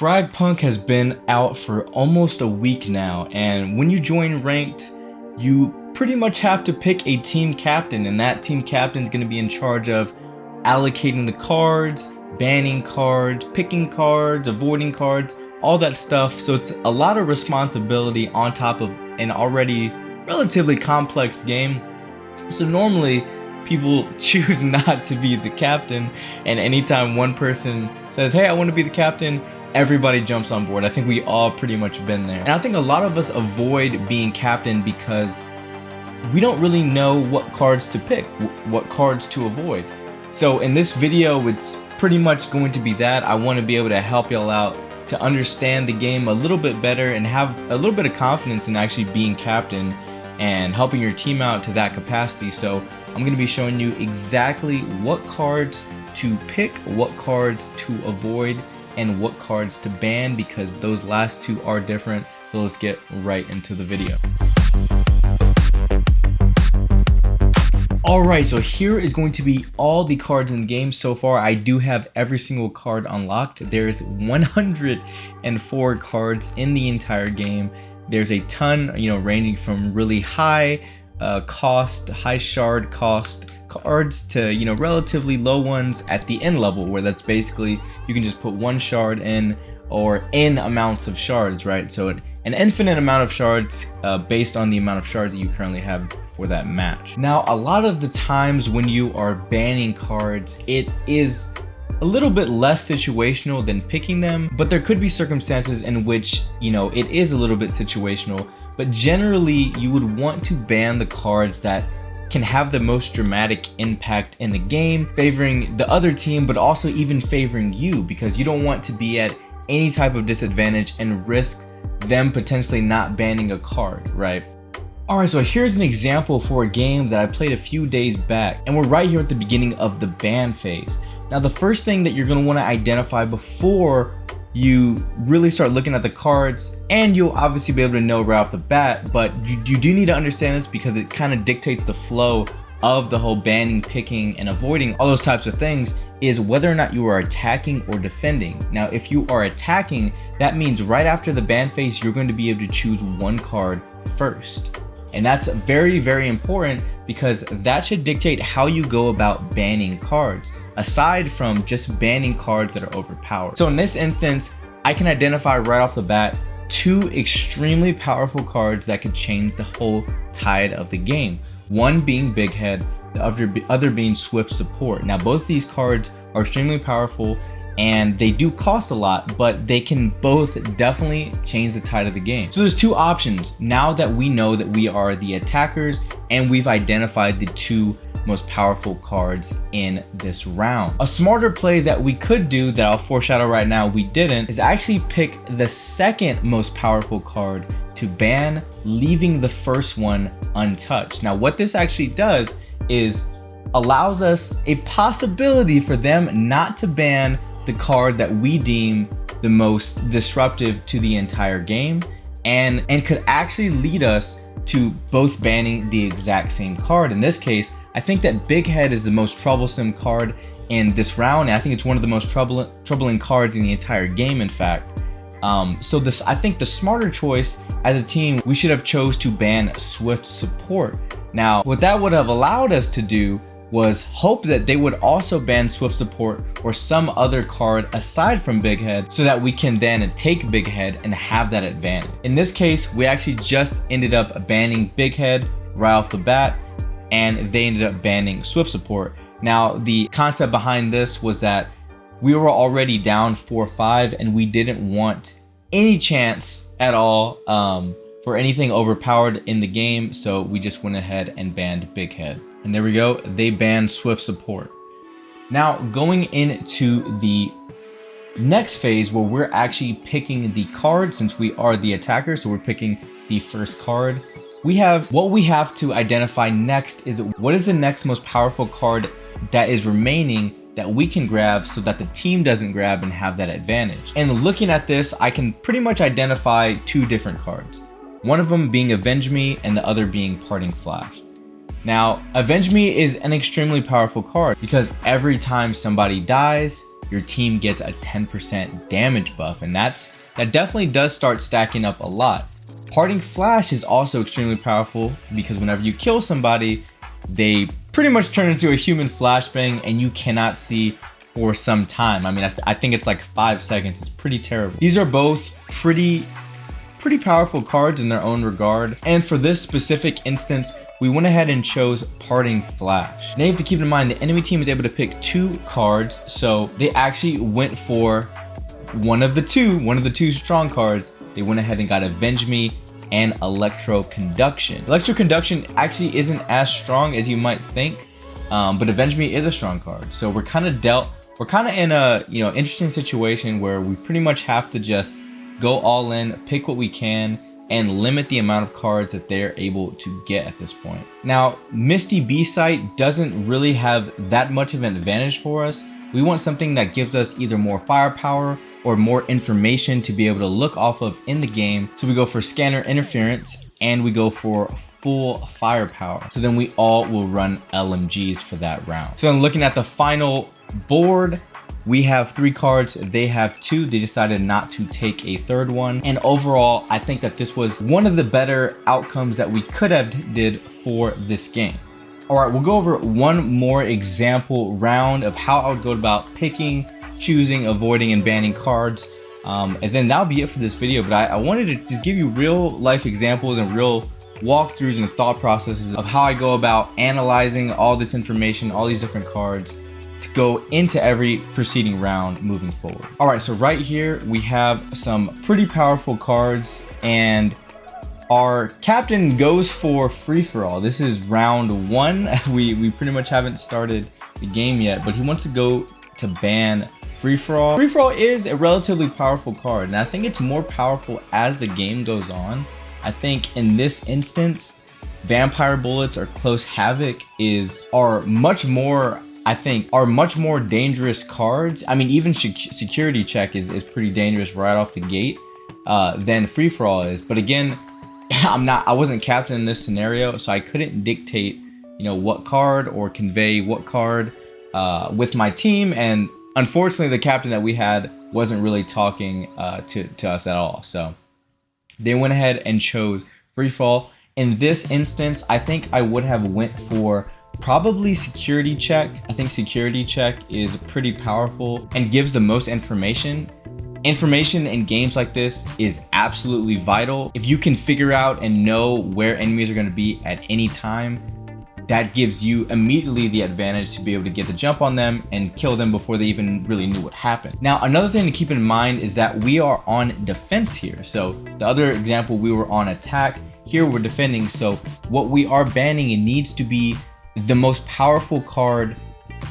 FragPunk has been out for almost a week now, and when you join ranked, you pretty much have to pick a team captain, and that team captain is going to be in charge of allocating the cards, banning cards, picking cards, avoiding cards, all that stuff. So it's a lot of responsibility on top of an already relatively complex game. So normally people choose not to be the captain, and anytime one person says, hey, I want to be the captain, everybody jumps on board. I think we all pretty much been there. And I think a lot of us avoid being captain because we don't really know what cards to pick, what cards to avoid. So in this video, it's pretty much going to be that. I want to be able to help y'all out to understand the game a little bit better and have a little bit of confidence in actually being captain and helping your team out to that capacity. So I'm going to be showing you exactly what cards to pick, what cards to avoid, and what cards to ban, because those last two are different. So let's get right into the video. Alright, so here is going to be all the cards in the game. So far, I do have every single card unlocked. There's 104 cards in the entire game. There's a ton, ranging from really high cost, high shard cost cards to, relatively low ones at the end level, where that's basically, you can just put one shard in, or in amounts of shards, right? So an infinite amount of shards based on the amount of shards that you currently have for that match. Now, a lot of the times when you are banning cards, it is a little bit less situational than picking them, but there could be circumstances in which, it is a little bit situational, but generally you would want to ban the cards that can have the most dramatic impact in the game, favoring the other team, but also even favoring you, because you don't want to be at any type of disadvantage and risk them potentially not banning a card, right? Alright, so here's an example for a game that I played a few days back, and we're right here at the beginning of the ban phase. Now, the first thing that you're going to want to identify before you really start looking at the cards, and you'll obviously be able to know right off the bat, but you do need to understand this because it kind of dictates the flow of the whole banning, picking, and avoiding, all those types of things, is whether or not you are attacking or defending. Now, if you are attacking, that means right after the ban phase, you're going to be able to choose one card first. And that's very, very important, because that should dictate how you go about banning cards, aside from just banning cards that are overpowered. So in this instance, I can identify right off the bat two extremely powerful cards that could change the whole tide of the game. One being Big Head, the other being Swift Support. Now, both these cards are extremely powerful and they do cost a lot, but they can both definitely change the tide of the game. So there's two options now that we know that we are the attackers and we've identified the two most powerful cards in this round. A smarter play that we could do, that I'll foreshadow right now we didn't, is actually pick the second most powerful card to ban, leaving the first one untouched. Now, what this actually does is allows us a possibility for them not to ban the card that we deem the most disruptive to the entire game, and could actually lead us to both banning the exact same card. In this case, I think that Big Head is the most troublesome card in this round, and I think it's one of the most troubling cards in the entire game, in fact. So I think the smarter choice as a team, we should have chose to ban Swift Support. Now, what that would have allowed us to do was hope that they would also ban Swift Support or some other card aside from Big Head, so that we can then take Big Head and have that advantage. In this case, we actually just ended up banning Big Head right off the bat, and they ended up banning Swift Support. Now, the concept behind this was that we were already down 4-5 and we didn't want any chance at all for anything overpowered in the game, so we just went ahead and banned Big Head. And there we go, they banned Swift Support. Now, going into the next phase where we're actually picking the card, since we are the attacker, so we're picking the first card. What we have to identify next is what is the next most powerful card that is remaining that we can grab so that the team doesn't grab and have that advantage. And looking at this, I can pretty much identify two different cards. One of them being Avenge Me and the other being Parting Flash. Now, Avenge Me is an extremely powerful card because every time somebody dies, your team gets a 10% damage buff, and that definitely does start stacking up a lot. Parting Flash is also extremely powerful because whenever you kill somebody, they pretty much turn into a human flashbang and you cannot see for some time. I mean, I think it's like 5 seconds. It's pretty terrible. These are both pretty powerful cards in their own regard. And for this specific instance, we went ahead and chose Parting Flash. Now you have to keep in mind the enemy team is able to pick 2 cards. So they actually went for one of the two strong cards. They went ahead and got Avenge Me and Electroconduction. Electroconduction actually isn't as strong as you might think, but Avenge Me is a strong card. So we're kind of in a interesting situation where we pretty much have to just go all in, pick what we can, and limit the amount of cards that they're able to get at this point. Now, Misty B-Sight doesn't really have that much of an advantage for us. We want something that gives us either more firepower or more information to be able to look off of in the game. So we go for Scanner Interference and we go for full firepower. So then we all will run LMGs for that round. So then looking at the final board, we have 3 cards, they have 2. They decided not to take a third one. And overall, I think that this was one of the better outcomes that we could have did for this game. All right, we'll go over one more example round of how I would go about picking, choosing, avoiding, and banning cards. And then that'll be it for this video. But I wanted to just give you real life examples and real walkthroughs and thought processes of how I go about analyzing all this information, all these different cards, to go into every preceding round moving forward. All right, so right here we have some pretty powerful cards, and our captain goes for free-for-all. This is round 1. We pretty much haven't started the game yet, but he wants to go to ban free-for-all. Free-for-all is a relatively powerful card, and I think it's more powerful as the game goes on. I think in this instance, Vampire Bullets or Close Havoc are much more dangerous cards. I mean, even Security Check is pretty dangerous right off the gate than free-for-all is. But again, I wasn't captain in this scenario, so I couldn't dictate, what card or convey what card with my team. And unfortunately, the captain that we had wasn't really talking to us at all. So they went ahead and chose free fall. In this instance, I think I would have went for probably Security Check. I think Security Check is pretty powerful and gives the most information. Information in games like this is absolutely vital. If you can figure out and know where enemies are going to be at any time, that gives you immediately the advantage to be able to get the jump on them and kill them before they even really knew what happened. Now, another thing to keep in mind is that we are on defense here. So the other example, we were on attack. Here we're defending. So what we are banning, it needs to be the most powerful card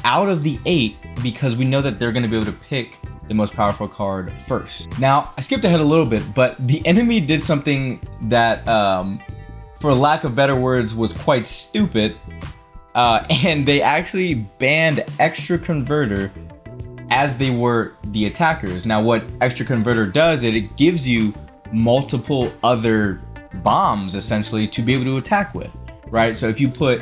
out of the 8, because we know that they're going to be able to pick the most powerful card first. Now, I skipped ahead a little bit, but the enemy did something that, for lack of better words, was quite stupid. And they actually banned Extra Converter as they were the attackers. Now, what Extra Converter does, it gives you multiple other bombs, essentially, to be able to attack with, right? So if you put...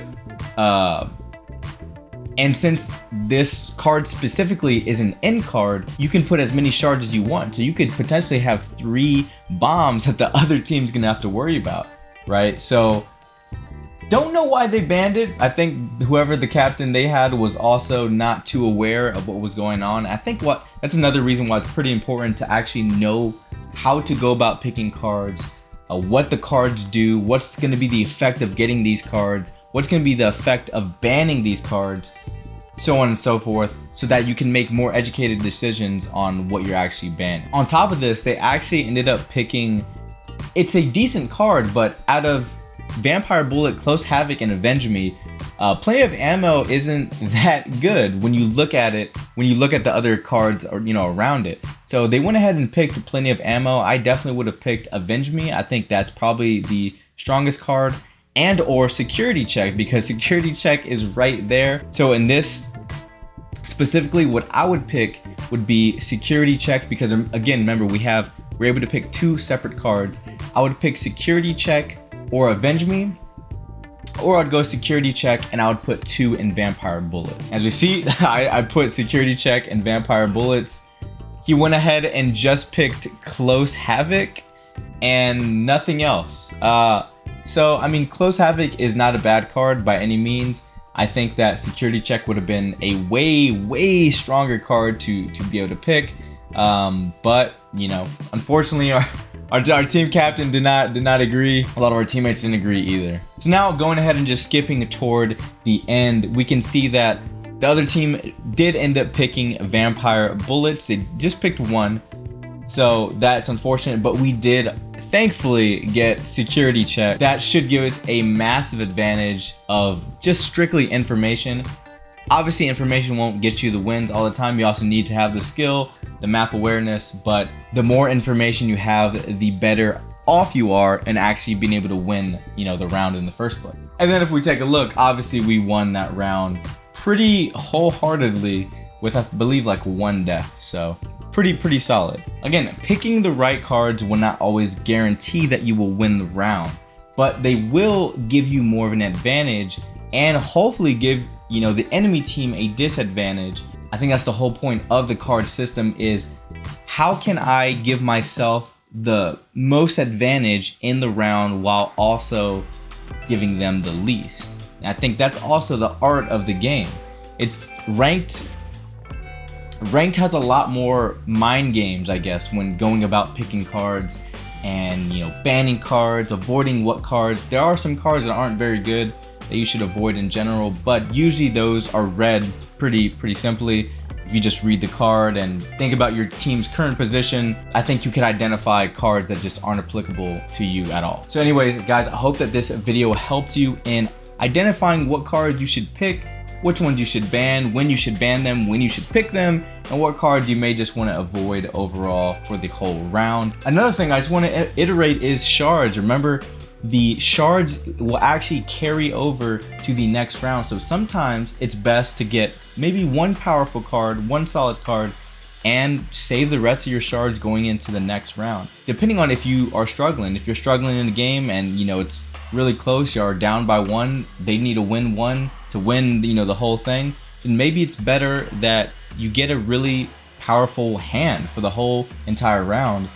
and since this card specifically is an end card, you can put as many shards as you want. So you could potentially have 3 bombs that the other team's gonna have to worry about, right? So don't know why they banned it. I think whoever the captain they had was also not too aware of what was going on. I think that's another reason why it's pretty important to actually know how to go about picking cards, what the cards do, what's gonna be the effect of getting these cards, what's going to be the effect of banning these cards, so on and so forth, so that you can make more educated decisions on what you're actually banning. On top of this, they actually ended up picking, it's a decent card, but out of Vampire Bullet, Close Havoc, and Avenge Me, Plenty of Ammo isn't that good when you look at it, when you look at the other cards or around it. So they went ahead and picked Plenty of Ammo. I definitely would have picked Avenge Me. I think that's probably the strongest card. And or Security Check, because Security Check is right there. So in this specifically, what I would pick would be Security Check, because again, remember, we're able to pick 2 separate cards. I would pick Security Check or Avenge Me. or I'd go security check and I would put 2 in vampire bullets. As we see, I put security check and vampire bullets. He went ahead and just picked close havoc and nothing else. So I mean, close havoc is not a bad card by any means. I think that security check would have been a way stronger card to be able to pick. But you know, unfortunately our team captain did not agree. A lot of our teammates didn't agree either. So now going ahead and just skipping toward the end, we can see that the other team did end up picking vampire bullets. They just picked 1. So that's unfortunate, but we did thankfully get security check. That should give us a massive advantage of just strictly information. Obviously, information won't get you the wins all the time. You also need to have the skill, the map awareness, but the more information you have, the better off you are in actually being able to win, you know, the round in the first place. And then if we take a look, obviously we won that round pretty wholeheartedly with, I believe, like 1 death. So pretty solid. Again, picking the right cards will not always guarantee that you will win the round, but they will give you more of an advantage and hopefully give, you know, the enemy team a disadvantage. I think that's the whole point of the card system, is how can I give myself the most advantage in the round while also giving them the least. And I think that's also the art of the game. It's ranked has a lot more mind games, I guess, when going about picking cards and, you know, banning cards, avoiding what cards. There are some cards that aren't very good that you should avoid in general, but usually those are read pretty simply. If you just read the card and think about your team's current position, I think you can identify cards that just aren't applicable to you at all. So anyways, guys, I hope that this video helped you in identifying what cards you should pick, which ones you should ban, when you should ban them, when you should pick them, and what cards you may just want to avoid overall for the whole round. Another thing I just want to iterate is shards. Remember, the shards will actually carry over to the next round. So sometimes it's best to get maybe 1 powerful card, 1 solid card, and save the rest of your shards going into the next round. Depending on if you are struggling. If you're struggling in the game and, you know, it's really close, you are down by 1, they need to win 1 to win, you know, the whole thing, then maybe it's better that you get a really powerful hand for the whole entire round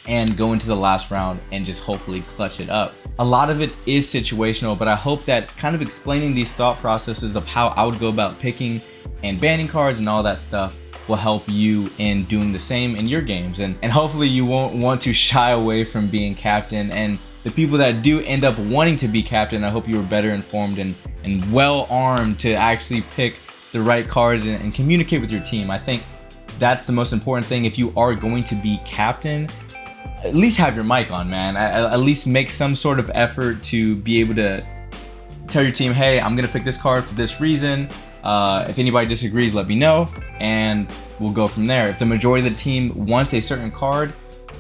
and go into the last round and just hopefully clutch it up. A lot of it is situational, but I hope that kind of explaining these thought processes of how I would go about picking and banning cards and all that stuff will help you in doing the same in your games. And hopefully you won't want to shy away from being captain. And the people that do end up wanting to be captain, I hope you are better informed and well armed to actually pick the right cards and communicate with your team. I think that's the most important thing. If you are going to be captain, at least have your mic on, man. At least make some sort of effort to be able to tell your team, hey, I'm gonna pick this card for this reason. If anybody disagrees, let me know, and we'll go from there. If the majority of the team wants a certain card,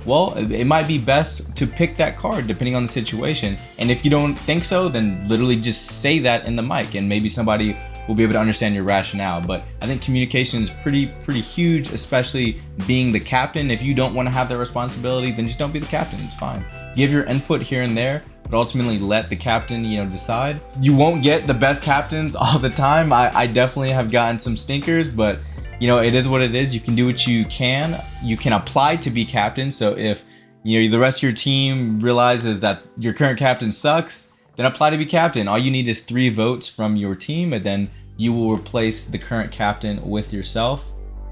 well, it might be best to pick that card depending on the situation. And if you don't think so, then literally just say that in the mic, and maybe somebody will be able to understand your rationale. But I think communication is pretty huge, especially being the captain. If you don't want to have that responsibility, then just don't be the captain. It's fine. Give your input here and there, but ultimately let the captain, you know, decide. You won't get the best captains all the time. I definitely have gotten some stinkers, but you know, it is what it is. You can do what you can. You can apply to be captain. So if, you know, the rest of your team realizes that your current captain sucks, then apply to be captain. All you need is 3 votes from your team, and then you will replace the current captain with yourself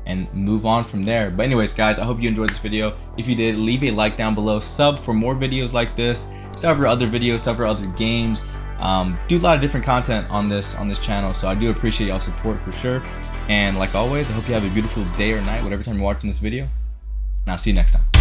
and move on from there. But anyways, guys, I hope you enjoyed this video. If you did, leave a like down below, sub for more videos like this, sub for other videos, sub for other games. Do a lot of different content on this channel, so I do appreciate y'all's support for sure. And like always, I hope you have a beautiful day or night, whatever time you're watching this video, and I'll see you next time.